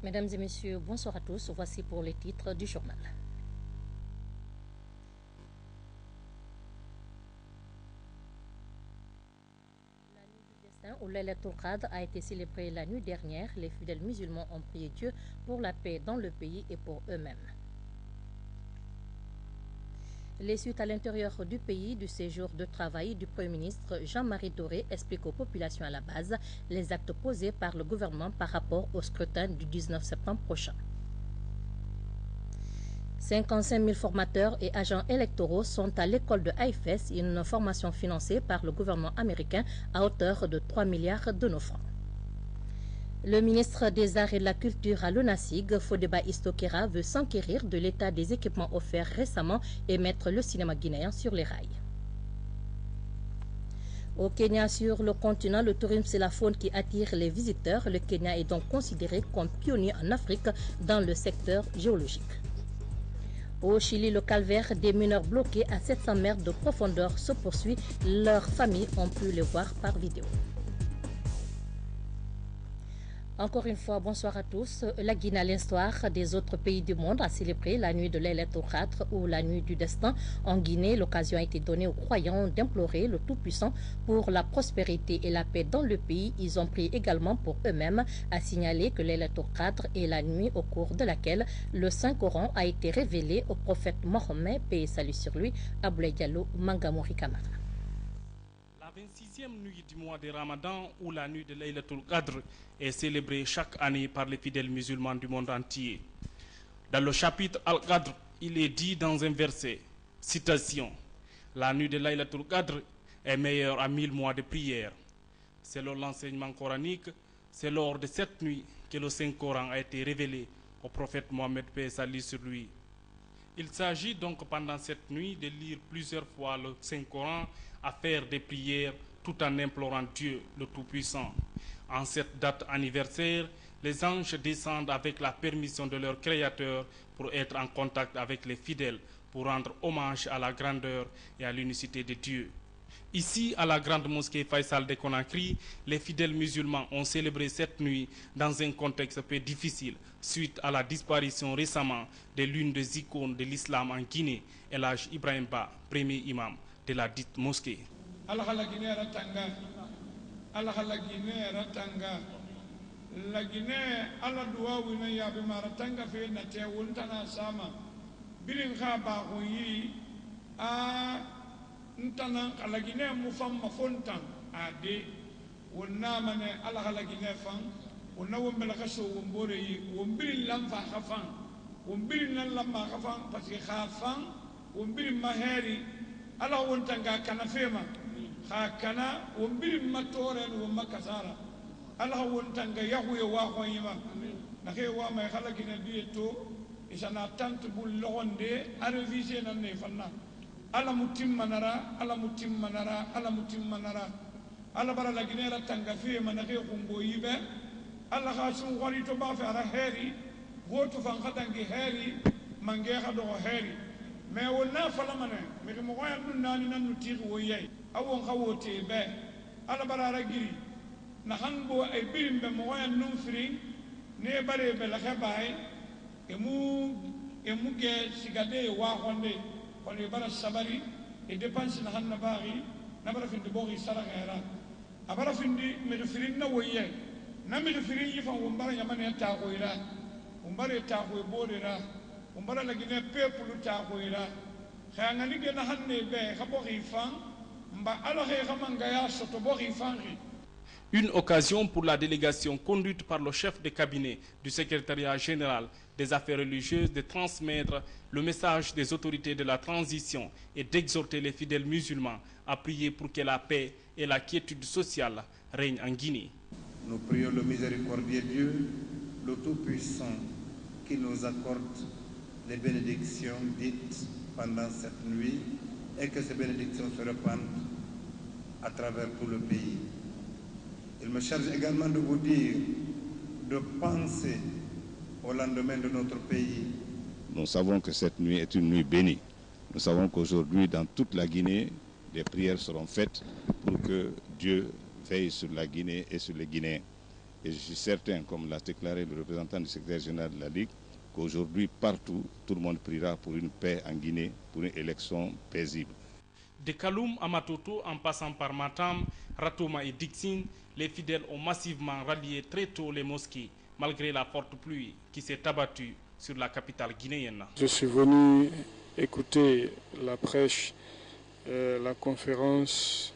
Mesdames et messieurs, bonsoir à tous. Voici pour les titres du journal. La nuit du destin où Laylatul Qadr a été célébrée la nuit dernière, les fidèles musulmans ont prié Dieu pour la paix dans le pays et pour eux-mêmes. Les suites à l'intérieur du pays du séjour de travail du Premier ministre Jean-Marie Doré explique aux populations à la base les actes posés par le gouvernement par rapport au scrutin du 19 septembre prochain. 55 000 formateurs et agents électoraux sont à l'école de AIFES, une formation financée par le gouvernement américain à hauteur de 3 milliards de nos francs. Le ministre des Arts et de la Culture à l'ONASIG, Fodeba Istokera, veut s'enquérir de l'état des équipements offerts récemment et mettre le cinéma guinéen sur les rails. Au Kenya, sur le continent, le tourisme, c'est la faune qui attire les visiteurs. Le Kenya est donc considéré comme pionnier en Afrique dans le secteur géologique. Au Chili, le calvaire des mineurs bloqués à 700 mètres de profondeur se poursuit. Leurs familles ont pu les voir par vidéo. Encore une fois, bonsoir à tous. La Guinée, à l'instar des autres pays du monde, a célébré la nuit de Laylatul Qadr ou la nuit du destin. En Guinée, l'occasion a été donnée aux croyants d'implorer le Tout-Puissant pour la prospérité et la paix dans le pays. Ils ont prié également pour eux-mêmes, à signaler que Laylatul Qadr est la nuit au cours de laquelle le Saint-Coran a été révélé au prophète Mohammed, paix et salut sur lui, Abdoulaye Diallo, Mangamouri Kamara. La 26e nuit du mois de Ramadan ou la nuit de Laylatul Qadr est célébrée chaque année par les fidèles musulmans du monde entier. Dans le chapitre Al-Qadr, il est dit dans un verset, citation, « La nuit de Laylatul Qadr est meilleure à 1000 mois de prière. » Selon l'enseignement coranique, c'est lors de cette nuit que le Saint-Coran a été révélé au prophète Mohammed, paix et salut sur lui. Il s'agit donc pendant cette nuit de lire plusieurs fois le Saint-Coran, à faire des prières tout en implorant Dieu, le Tout-Puissant. En cette date anniversaire, les anges descendent avec la permission de leur Créateur pour être en contact avec les fidèles, pour rendre hommage à la grandeur et à l'unicité de Dieu. Ici, à la grande mosquée Faisal de Conakry, les fidèles musulmans ont célébré cette nuit dans un contexte peu difficile, suite à la disparition récemment de l'une des icônes de l'islam en Guinée, El Hadj Ibrahim Ba, premier imam de la dite mosquée. La Guinée, ala doua wina ya bi maratanga fe na te wuntana sama birin khaba hoyi a ntana ala Guinée mu fam ma fontan ade wonna mane ala Guinée fan wonna wombela kaso wombore yi wombirin lamfa khafan wombirin nan lamma khafan parce que khafan wombirin maheri ala wontanga kana fema kha kana wombirin matore no makasara Allah wontanga yahuye wa khoyima na ke wa may khala gina bieto isana tante bul logonde arvise nan ne fanna ala mutim manara ala bara la gina tanga fe man ke khumbo yibe ala khasu wali to ba fa ara heri woto fan khadangi heri mange khado heri me wonna fala mane me mo goya dun nani nan nuti woyay awon khawote be ala bara ara giri na hanbo ay birimbe mo waya num firi ne bare be la khabay emu ge sigade wa honde kon e bara sabari e dépense na hanna bari na bara findi bogi sara era abara findi me do firi na woyé na me do firi yifa wo mbara yamane ta ko ira wo mbare ta ko bodera wo mbara la gine peuple ta ko ira khanga ni ge na hanne be khabo khifan mba alo he khamanga ya soto bo khifan. Une occasion pour la délégation conduite par le chef de cabinet du secrétariat général des affaires religieuses de transmettre le message des autorités de la transition et d'exhorter les fidèles musulmans à prier pour que la paix et la quiétude sociale règnent en Guinée. Nous prions le miséricordieux Dieu, le Tout-Puissant, qui nous accorde les bénédictions dites pendant cette nuit et que ces bénédictions se répandent à travers tout le pays. Il me charge également de vous dire de penser au lendemain de notre pays. Nous savons que cette nuit est une nuit bénie. Nous savons qu'aujourd'hui, dans toute la Guinée, des prières seront faites pour que Dieu veille sur la Guinée et sur les Guinéens. Et je suis certain, comme l'a déclaré le représentant du secrétaire général de la Ligue, qu'aujourd'hui, partout, tout le monde priera pour une paix en Guinée, pour une élection paisible. De Kaloum à Matoto, en passant par Matam, Ratoma et Dixine, les fidèles ont massivement rallié très tôt les mosquées, malgré la forte pluie qui s'est abattue sur la capitale guinéenne. Je suis venu écouter la prêche, la conférence,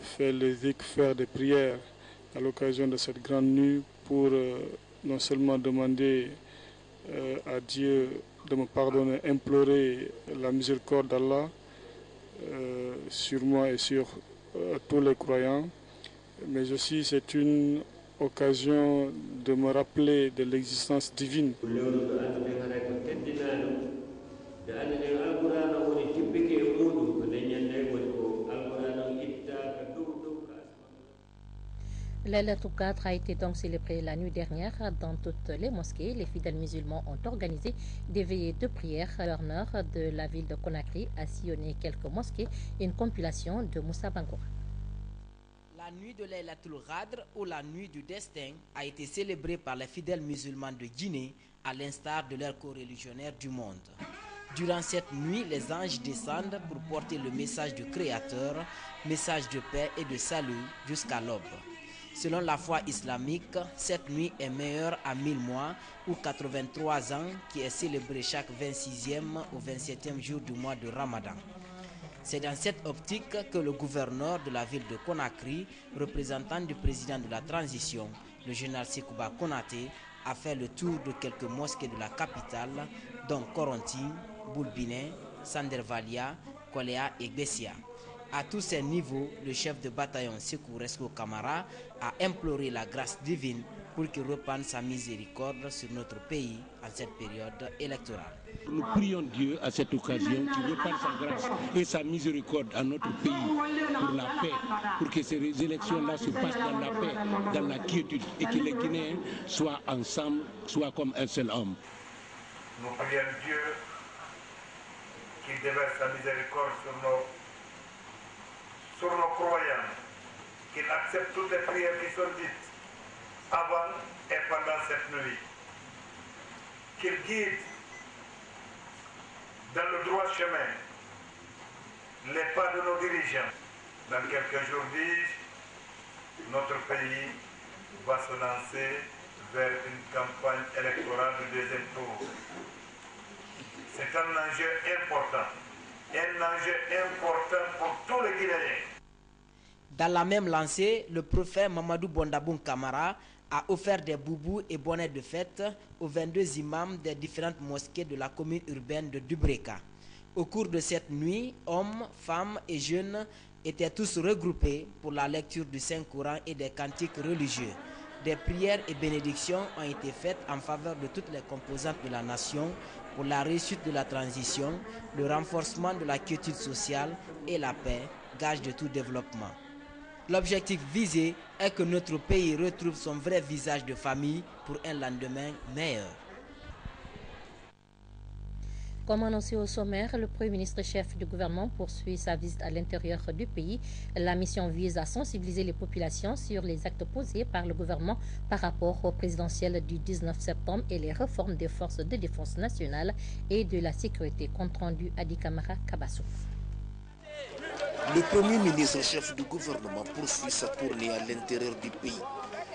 faire les zikrs, faire des prières à l'occasion de cette grande nuit pour non seulement demander à Dieu de me pardonner, implorer la miséricorde d'Allah sur moi et sur tous les croyants, mais aussi c'est une occasion de me rappeler de l'existence divine. Laylatul Qadr a été donc célébrée la nuit dernière dans toutes les mosquées. Les fidèles musulmans ont organisé des veillées de prière à l'honneur de la ville de Conakry, a sillonné quelques mosquées, une compilation de Moussa Bangoura. La nuit de Laylatul Qadr ou la nuit du destin a été célébrée par les fidèles musulmans de Guinée à l'instar de leurs coreligionnaires du monde. Durant cette nuit, les anges descendent pour porter le message du Créateur, message de paix et de salut jusqu'à l'aube. Selon la foi islamique, cette nuit est meilleure à 1000 mois ou 83 ans qui est célébrée chaque 26e ou 27e jour du mois de Ramadan. C'est dans cette optique que le gouverneur de la ville de Conakry, représentant du président de la transition, le général Sekouba Konaté, a fait le tour de quelques mosquées de la capitale, dont Koronti, Boulbiné, Sandervalia, Koléa et Bessia. À tous ces niveaux, le chef de bataillon Sekou Resco Camara a imploré la grâce divine pour qu'il reprenne sa miséricorde sur notre pays en cette période électorale. Nous prions Dieu à cette occasion qu'il reprenne sa grâce et sa miséricorde à notre pays pour la paix, pour que ces élections-là se passent dans la paix, dans la quiétude et que les Guinéens soient ensemble, soient comme un seul homme. Nous prions Dieu qu'il déverse sa miséricorde sur nos croyants, qu'il accepte toutes les prières qui sont dites avant et pendant cette nuit, qu'il guide dans le droit chemin les pas de nos dirigeants. Dans quelques jours, notre pays va se lancer vers une campagne électorale du deuxième tour. C'est un enjeu important pour tous les Guinéens. Dans la même lancée, le prophète Mamadou Bondaboun Camara a offert des boubous et bonnets de fête aux 22 imams des différentes mosquées de la commune urbaine de Dubreka. Au cours de cette nuit, hommes, femmes et jeunes étaient tous regroupés pour la lecture du Saint-Coran et des cantiques religieux. Des prières et bénédictions ont été faites en faveur de toutes les composantes de la nation pour la réussite de la transition, le renforcement de la quiétude sociale et la paix, gage de tout développement. L'objectif visé est que notre pays retrouve son vrai visage de famille pour un lendemain meilleur. Comme annoncé au sommaire, le Premier ministre chef du gouvernement poursuit sa visite à l'intérieur du pays. La mission vise à sensibiliser les populations sur les actes posés par le gouvernement par rapport au présidentiel du 19 septembre et les réformes des forces de défense nationale et de la sécurité. Compte rendu Adi Kamara Kabassou. Le Premier ministre chef du gouvernement poursuit sa tournée à l'intérieur du pays.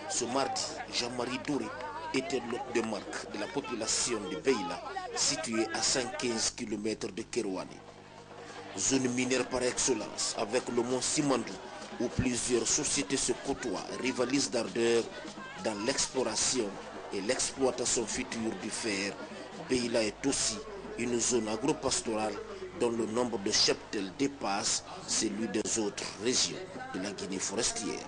Ce mardi, Jean-Marie Doré était l'hôte de marque de la population de Beila, située à 115 km de Kerouane. Zone minière par excellence, avec le mont Simandou, où plusieurs sociétés se côtoient et rivalisent d'ardeur dans l'exploration et l'exploitation future du fer. Beila est aussi une zone agro-pastorale dont le nombre de cheptels dépasse celui des autres régions de la Guinée forestière.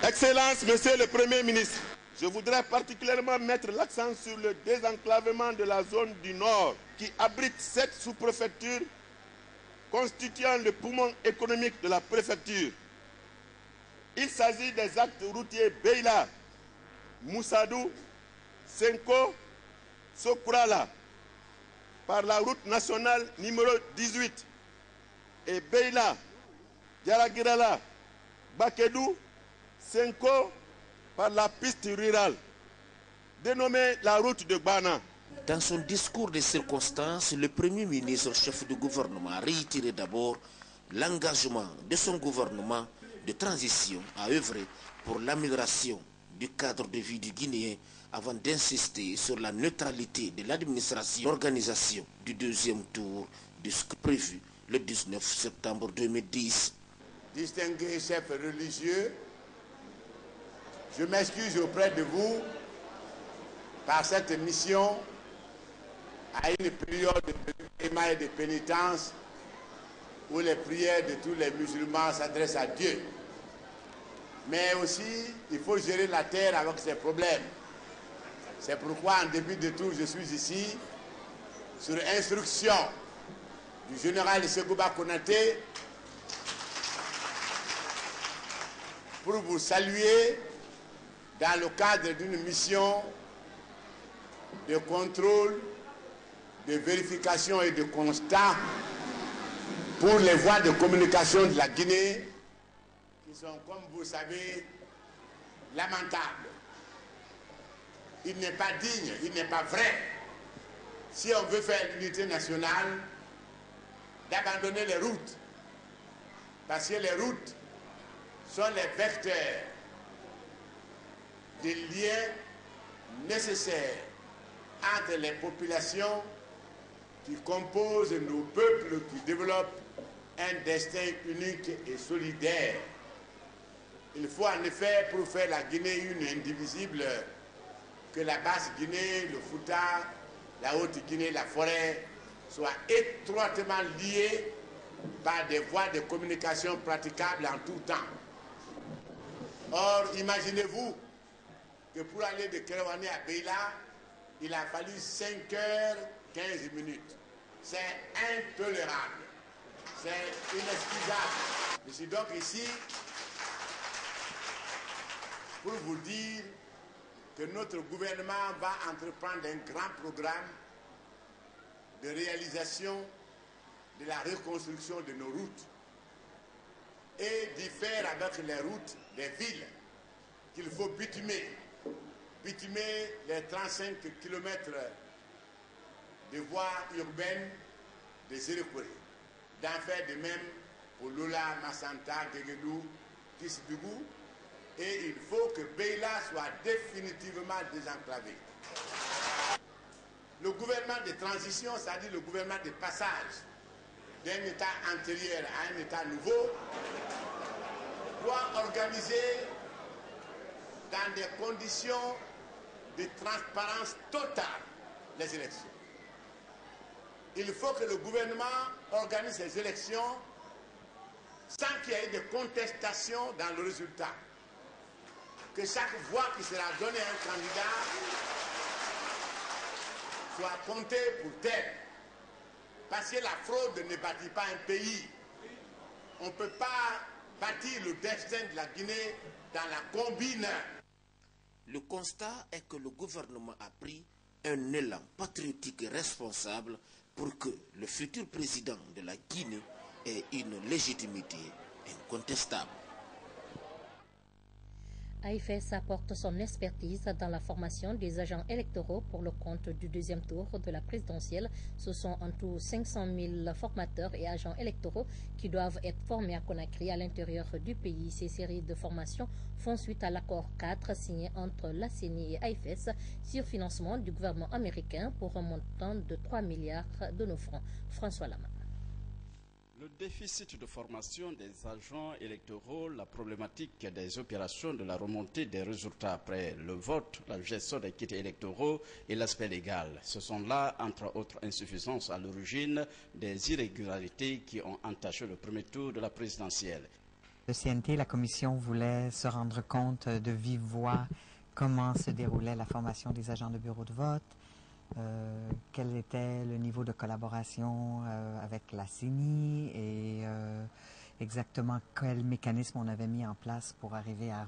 Excellence, Monsieur le Premier ministre, je voudrais particulièrement mettre l'accent sur le désenclavement de la zone du Nord qui abrite 7 sous-préfectures constituant le poumon économique de la préfecture. Il s'agit des actes routiers Beila, Moussadou, Senko, Sokurala, par la route nationale numéro 18 et Beila, Yaragirala, Bakedou, Senko, par la piste rurale, dénommée la route de Gbana. Dans son discours de circonstances, le Premier ministre, chef du gouvernement, a réitéré d'abord l'engagement de son gouvernement de transition à œuvrer pour l'amélioration du cadre de vie du Guinéen avant d'insister sur la neutralité de l'administration d'organisation du deuxième tour du scrutin prévu le 19 septembre 2010. Distingués chefs religieux, je m'excuse auprès de vous par cette mission à une période de paiement et de pénitence où les prières de tous les musulmans s'adressent à Dieu. Mais aussi, il faut gérer la terre avec ses problèmes. C'est pourquoi, en début de tour, je suis ici, sur instruction du général Segouba Konaté, pour vous saluer dans le cadre d'une mission de contrôle, de vérification et de constat pour les voies de communication de la Guinée, qui sont, comme vous savez, lamentables. Il n'est pas digne, il n'est pas vrai, si on veut faire l'unité nationale, d'abandonner les routes. Parce que les routes sont les vecteurs des liens nécessaires entre les populations qui composent nos peuples, qui développent un destin unique et solidaire. Il faut en effet, pour faire la Guinée une indivisible, que la basse Guinée, le Fouta, la haute Guinée, la forêt, soient étroitement liés par des voies de communication praticables en tout temps. Or, imaginez-vous que pour aller de Kerewane à Beila, il a fallu 5h15. C'est intolérable. C'est inexcusable. Je suis donc ici pour vous dire que notre gouvernement va entreprendre un grand programme de réalisation de la reconstruction de nos routes et d'y faire avec les routes des villes qu'il faut bitumer les 35 km de voies urbaines de Sérékoré, d'en faire de même pour Lola, Massanta, Guéguédou, Kisdougou, et il faut que Beila soit définitivement désenclavé. Le gouvernement de transition, c'est-à-dire le gouvernement de passage d'un État antérieur à un État nouveau, doit organiser dans des conditions de transparence totale les élections. Il faut que le gouvernement organise les élections sans qu'il y ait de contestation dans le résultat. Que chaque voix qui sera donnée à un candidat soit comptée pour tel. Parce que la fraude ne bâtit pas un pays. On ne peut pas bâtir le destin de la Guinée dans la combine. Le constat est que le gouvernement a pris un élan patriotique et responsable pour que le futur président de la Guinée ait une légitimité incontestable. AIFES apporte son expertise dans la formation des agents électoraux pour le compte du deuxième tour de la présidentielle. Ce sont en tout 500 000 formateurs et agents électoraux qui doivent être formés à Conakry à l'intérieur du pays. Ces séries de formations font suite à l'accord 4 signé entre la CENI et AIFES sur financement du gouvernement américain pour un montant de 3 milliards de nos francs. François Lama. Le déficit de formation des agents électoraux, la problématique des opérations de la remontée des résultats après le vote, la gestion des kits électoraux et l'aspect légal. Ce sont là, entre autres insuffisances, à l'origine des irrégularités qui ont entaché le premier tour de la présidentielle. Le CNT, la commission voulait se rendre compte de vive voix comment se déroulait la formation des agents de bureau de vote, quel était le niveau de collaboration avec la CENI et exactement quel mécanisme on avait mis en place pour arriver à